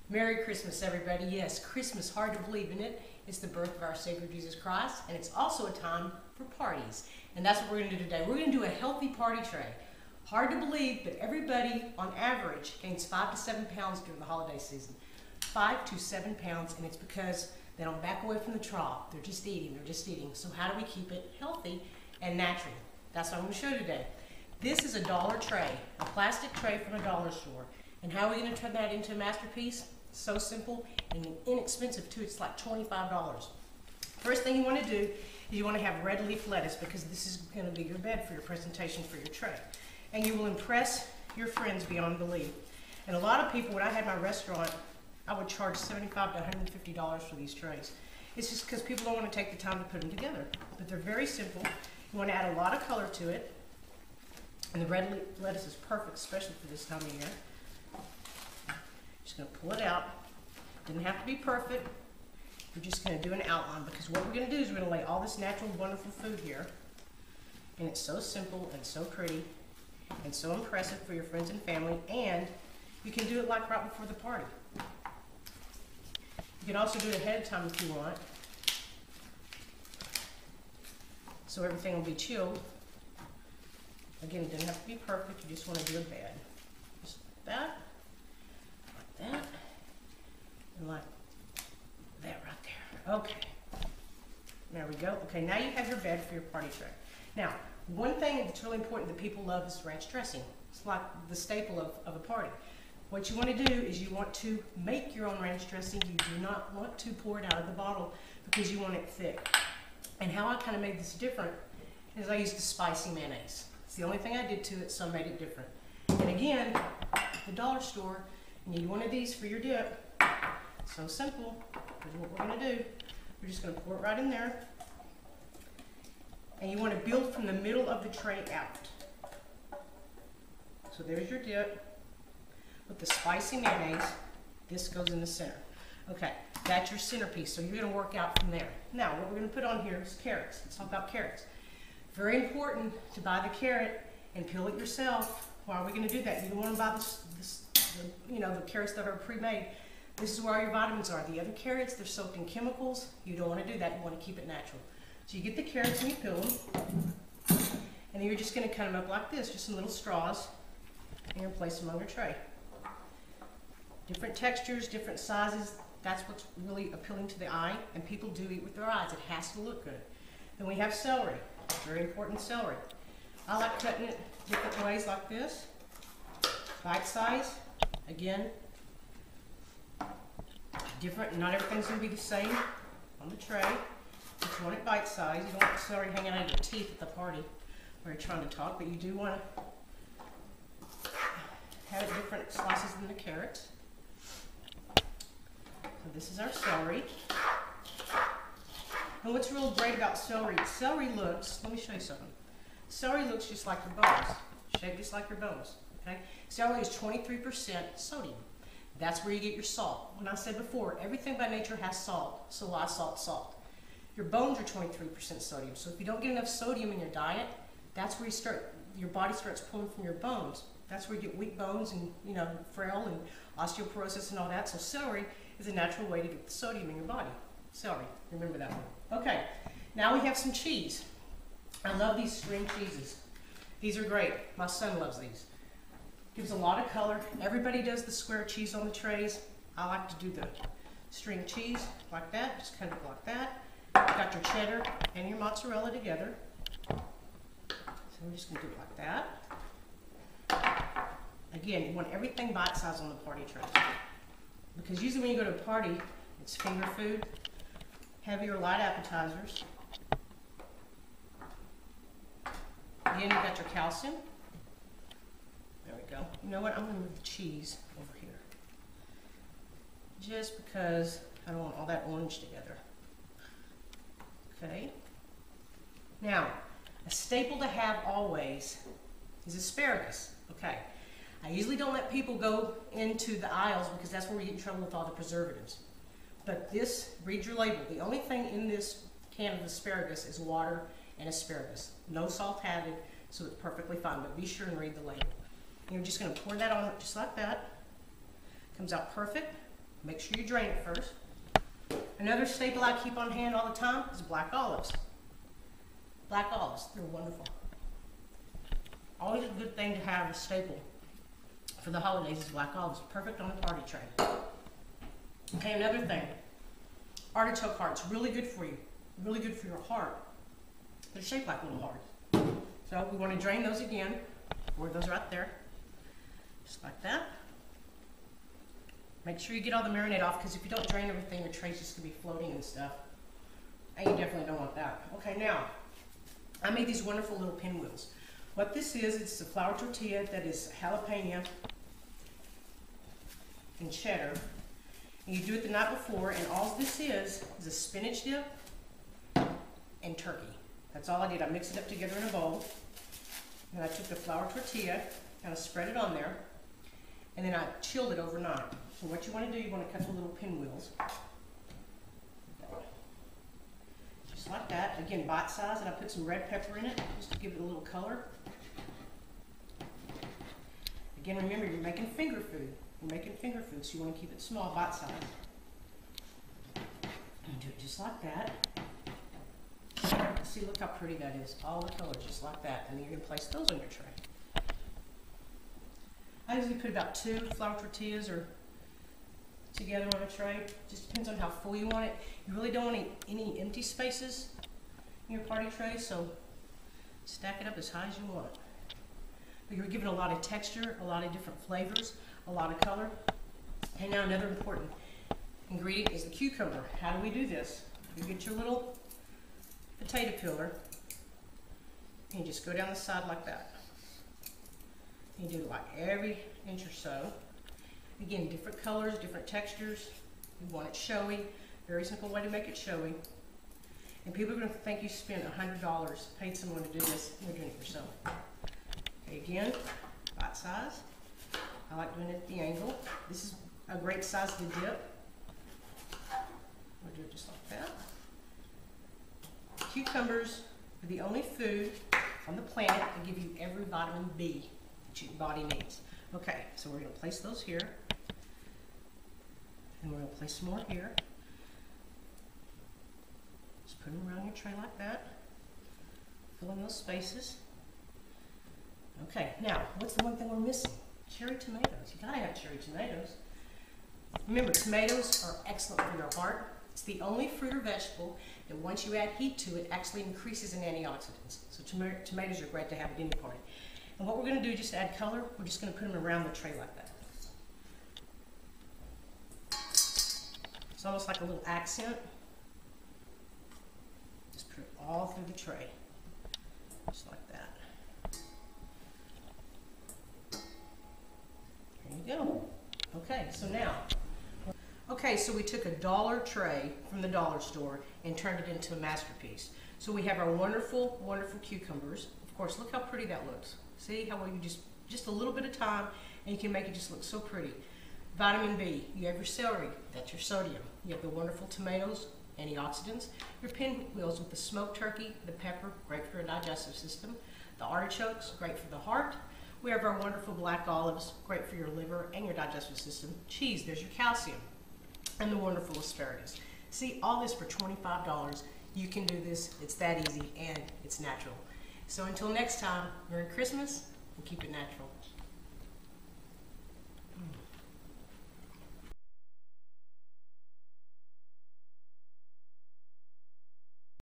Merry Christmas, everybody. Yes, Christmas, hard to believe, isn't it? It's the birth of our Savior Jesus Christ, and it's also a time for parties. And that's what we're going to do today. We're going to do a healthy party tray. Hard to believe, but everybody, on average, gains 5 to 7 pounds during the holiday season. 5 to 7 pounds, and it's because they don't back away from the trough. They're just eating. So how do we keep it healthy and natural? That's what I'm going to show you today. This is a dollar tray, a plastic tray from a dollar store. And how are we going to turn that into a masterpiece? So simple and inexpensive too. It's like $25. First thing you want to do is you want to have red leaf lettuce, because this is going to be your bed for your presentation for your tray. And you will impress your friends beyond belief. And a lot of people, when I had my restaurant, I would charge $75 to $150 for these trays. It's just because people don't want to take the time to put them together. But they're very simple. You want to add a lot of color to it. And the red leaf lettuce is perfect, especially for this time of year. Just going to pull it out. Doesn't have to be perfect. We're just going to do an outline, because what we're going to do is we're going to lay all this natural, wonderful food here. And it's so simple and so pretty and so impressive for your friends and family. And you can do it like right before the party. You can also do it ahead of time if you want, so everything will be chilled. Again, it doesn't have to be perfect. You just want to do a bed. Just like that, and like that right there. Okay. There we go. Okay, now you have your bed for your party tray. Now, one thing that's really important that people love is ranch dressing. It's like the staple of a party. What you want to do is you want to make your own ranch dressing. You do not want to pour it out of the bottle, because you want it thick. And how I kind of made this different is I used the spicy mayonnaise. It's the only thing I did to it, so I made it different. And again, at the dollar store, you need one of these for your dip. So simple. Here's what we're going to do. We're just going to pour it right in there. And you want to build from the middle of the tray out. So there's your dip with the spicy mayonnaise. This goes in the center. Okay, that's your centerpiece. So you're going to work out from there. Now, what we're going to put on here is carrots. Let's talk about carrots. Very important to buy the carrot and peel it yourself. Why are we going to do that? You don't want to buy the carrots that are pre-made. This is where all your vitamins are. The other carrots, they're soaked in chemicals. You don't want to do that. You want to keep it natural. So you get the carrots and you peel them. And then you're just going to cut them up like this, just some little straws. And you're going to place them on your tray. Different textures, different sizes. That's what's really appealing to the eye. And people do eat with their eyes. It has to look good. Then we have celery. Very important, celery. I like cutting it different ways like this. Bite size. Again, different. Not everything's going to be the same on the tray. You want it bite size. You don't want the celery hanging out of your teeth at the party where you're trying to talk, but you do want to have it different slices than the carrots. So this is our celery. And what's real great about celery looks, let me show you something. Celery looks just like your bones, shaped just like your bones, okay? Celery is 23% sodium. That's where you get your salt. When I said before, everything by nature has salt, so why salt? Your bones are 23% sodium, so if you don't get enough sodium in your diet, that's where your body starts pulling from your bones. That's where you get weak bones and, frail and osteoporosis and all that. So celery is a natural way to get the sodium in your body. Celery, remember that one. Okay, now we have some cheese. I love these string cheeses. These are great. My son loves these. Gives a lot of color. Everybody does the square cheese on the trays. I like to do the string cheese like that, just kind of like that. Got your cheddar and your mozzarella together. So we're just going to do it like that. Again, you want everything bite size on the party tray. Because usually when you go to a party, it's finger food, heavy or light appetizers. Again, you got your calcium. There we go. You know what? I'm going to move the cheese over here. Just because I don't want all that orange together. Okay. Now, a staple to have always is asparagus. Okay. I usually don't let people go into the aisles, because that's where we get in trouble with all the preservatives. But this, read your label. The only thing in this can of asparagus is water and asparagus. No salt added, so it's perfectly fine. But be sure and read the label. And you're just going to pour that on just like that. Comes out perfect. Make sure you drain it first. Another staple I keep on hand all the time is black olives. Black olives, they're wonderful. Always a good thing to have a staple for the holidays is black olives. Perfect on a party tray. Okay, another thing. Artichoke hearts, really good for you. Really good for your heart. They're shaped like little hearts. So we want to drain those again. Pour those right there. Just like that. Make sure you get all the marinade off, because if you don't drain everything, your tray's just going to be floating and stuff. And you definitely don't want that. Okay, now, I made these wonderful little pinwheels. What this is, it's a flour tortilla that is jalapeno and cheddar. And you do it the night before, and all this is a spinach dip and turkey. That's all I did. I mixed it up together in a bowl. And I took the flour tortilla, kind of spread it on there, and then I chilled it overnight. So what you want to do, you want to cut the little pinwheels. Just like that. Again, bite size, and I put some red pepper in it, just to give it a little color. Again, remember, you're making finger food. You're making finger food, so you want to keep it small, bite size. And do it just like that. See, look how pretty that is. All the colors, just like that. And then you're going to place those on your tray. I usually put about 2 flour tortillas or together on a tray. Just depends on how full you want it. You really don't want any empty spaces in your party tray, so stack it up as high as you want. But you're giving a lot of texture, a lot of different flavors, a lot of color. And now another important ingredient is the cucumber. How do we do this? You get your little potato peeler, and you just go down the side like that. You do it like every inch or so. Again, different colors, different textures. You want it showy. Very simple way to make it showy. And people are going to think you spent $100, paid someone to do this, and you're doing it yourself. Okay, again, bite size. I like doing it at the angle. This is a great size to dip. We'll do it just like that. Cucumbers are the only food on the planet that give you every vitamin B that your body needs. Okay, so we're going to place those here. And we're going to place some more here. Just put them around your tray like that. Fill in those spaces. Okay, now, what's the one thing we're missing? Cherry tomatoes. You gotta have cherry tomatoes. Remember, tomatoes are excellent for your heart. It's the only fruit or vegetable that once you add heat to it, actually increases in antioxidants. So tomatoes are great to have at any party. And what we're going to do, just to add color, we're just going to put them around the tray like that. It's almost like a little accent. Just put it all through the tray, just like that. There you go. Okay, so now, so we took a dollar tray from the dollar store and turned it into a masterpiece. So we have our wonderful, wonderful cucumbers. Of course, look how pretty that looks. See how you just a little bit of time and you can make it just look so pretty. Vitamin B, you have your celery, that's your sodium. You have the wonderful tomatoes, antioxidants. Your pinwheels with the smoked turkey, the pepper, great for your digestive system. The artichokes, great for the heart. We have our wonderful black olives, great for your liver and your digestive system. Cheese, there's your calcium. And the wonderful asparagus. See, all this for $25. You can do this. It's that easy and it's natural. So until next time, Merry Christmas and keep it natural.